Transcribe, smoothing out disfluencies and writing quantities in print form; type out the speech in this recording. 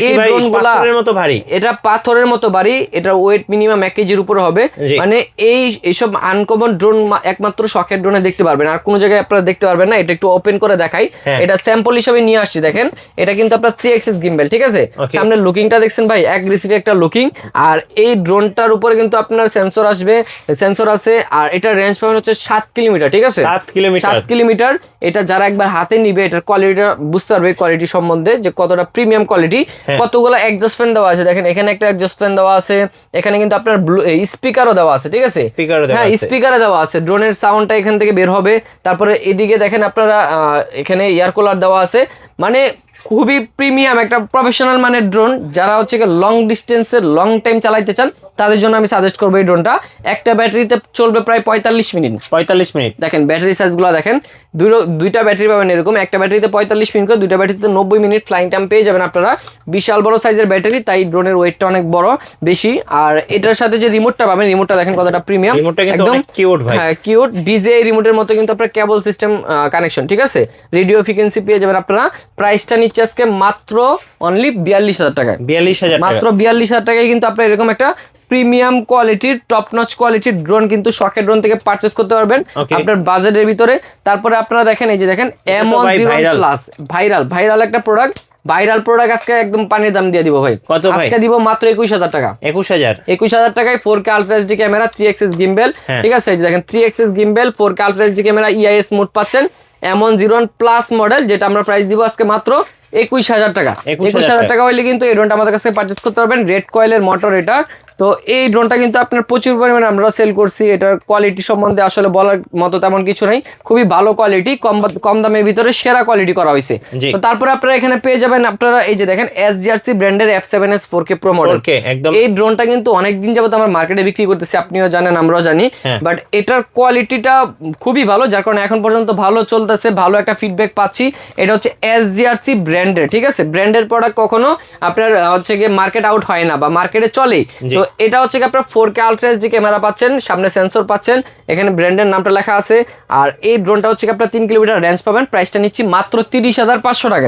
এই ড্রোনগুলা এটা পাথরের মতো ভারী, এটা ওয়েট মিনিমাম 1 কেজির উপরে হবে। মানে এইসব আনকমন ড্রোন একমাত্র শখের ড্রোনে দেখতে পারবেন, আর কোনো জায়গায় আপনারা দেখতে পারবেন না। এটা একটু ওপেন করে দেখাই, এটা স্যাম্পল হিসেবে নিয়ে আসছি। দেখেন এটা কিন্তু আপনার 3 এক্সিস গিম্বেল, ঠিক আছে। সামনের লুকিংটা দেখছেন ভাই, অ্যাগ্রেসিভ একটা লুকিং। আর এই ড্রোনটার উপরে কিন্তু আপনার সেন্সর আসবে, সেন্সর আছে। আর এটা রেঞ্জ পাবেন হচ্ছে 7 কিলোমিটার, ঠিক আছে। 7 কিলোমিটার। এটা যারা একবার হাতে নিবে এটার কোয়ালিটিটা বুঝতে পারবে, কোয়ালিটি সম্বন্ধে যে কতটা প্রিমিয়াম কোয়ালিটি। কতগুলো এক্সজস্ট ফ্যান দেওয়া আছে, দেখেন এখানে একটা এক্সজস্ট ফ্যান দেওয়া আছে, এখানে কিন্তু আপনার স্পিকারও দেওয়া আছে, ঠিক আছে। হ্যাঁ, স্পিকারে দেওয়া আছে, ড্রোনের সাউন্ডটা এখান থেকে বের হবে। তারপরে এদিকে দেখেন আপনারা এখানে এয়ার কুলার দেওয়া আছে। মানে খুবই প্রিমিয়াম একটা প্রফেশনাল মানের ড্রোন। যারা হচ্ছে লং ডিস্টেন্সের লং টাইম চালাইতে চান তাদের জন্য আমি সাজেস্ট করবো এই ড্রোনটা। একটা ব্যাটারিতে চলবে প্রায় 45 মিনিট। দেখেন ব্যাটারি সাইজগুলো দেখেন, দুইটা ব্যাটারি পাবেন এরকম। একটা ব্যাটারিতে 45 মিনিট করে, দুইটা ব্যাটারিতে 90 মিনিট ফ্লাইং টাইম পেয়ে যাবেন আপনারা। বিশাল বড় সাইজের ব্যাটারি, তাই ড্রোনের ওয়েটটা অনেক বড় বেশি। আর এটার সাথে যে রিমোটটা পাবেন, রিমোটটা দেখেন কতটা প্রিমিয়াম, একদম কিউট ভাই। হ্যাঁ কিউট, ডিজে রিমোটের মতো কিন্তু আপনার কেবল সিস্টেম কানেকশন, ঠিক আছে। রেডিও ফ্রিকোয়েন্সি পেয়ে যাবেন আপনারা। প্রাইসটা নিচ্ছে আজকে মাত্র অনলি 42,000 টাকায়। 42,000 মাত্র 42,000 টাকায় কিন্তু আপনার এরকম একটা প্রিমিয়াম কোয়ালিটির টপ নচ কোয়ালিটির ড্রোন কিন্তু শখের ড্রোন থেকে পারচেজ করতে পারবেন আপনার বাজেটের ভিতরে। তারপরে আপনারা দেখেন এই যে দেখেন M101+ ভাইরাল একটা প্রোডাক্ট। ভাইরাল প্রোডাক্ট আজকে একদম পানির দাম দিয়ে দিব ভাই। কত ভাই? আজকে দিব মাত্র 21,000 টাকা। 21,000 টাকায় 4K ultra HD camera, 3 axis gimbal, ঠিক আছে। এই যে দেখেন 3 axis gimbal, 4K ultra HD camera, EIS mode পাচ্ছেন। M101+ মডেল, যেটা আমরা প্রাইস দিব আজকে মাত্র 21,000 টাকা। 21,000 টাকা হইলে কিন্তু এই ড্রোনটা আমাদের কাছে পারচেজ করতে পারবেন। রেড কয়েলের মোটর এটা। তো এই ড্রোনটা কিন্তু আপনার প্রচুর পরিমাণে আমরা সেল করছি। এটার কোয়ালিটি সম্বন্ধে আসলে বলার মতো তেমন কিছু নাই, খুবই ভালো কোয়ালিটি, কম দামের ভিতরে সেরা কোয়ালিটি করা হয়েছে। তো তারপরে আপনারা এখানে পেয়ে যাবেন আপনারা এই যে দেখেন SGRC ব্র্যান্ডের F7S 4K Pro মডেল। এই ড্রোনটা কিন্তু অনেকদিন যাবত আমরা মার্কেটে বিক্রি করতেছি, আপনিও জানেন আমরাও জানি। বাট এটার কোয়ালিটিটা খুবই ভালো, যার কারণে এখন পর্যন্ত ভালো চলতেছে, ভালো একটা ফিডব্যাক পাচ্ছি। এটা হচ্ছে SGRC ব্র্যান্ডের, ঠিক আছে। ব্র্যান্ডের প্রোডাক্ট কখনো আপনার হচ্ছে গিয়ে মার্কেট আউট হয় না বা মার্কেটে চলে। তো এটা হচ্ছে কি আপনার 4K আলট্রা এইচডি ক্যামেরা পাচ্ছেন, সামনে সেন্সর পাচ্ছেন, এখানে ব্র্যান্ডের নামটা লেখা আছে। আর এই ড্রোনটা হচ্ছে কি আপনার 3 কিলোমিটার রেঞ্জ পাবেন। প্রাইসটা নিচ্ছি মাত্র 30,500 টাকায়।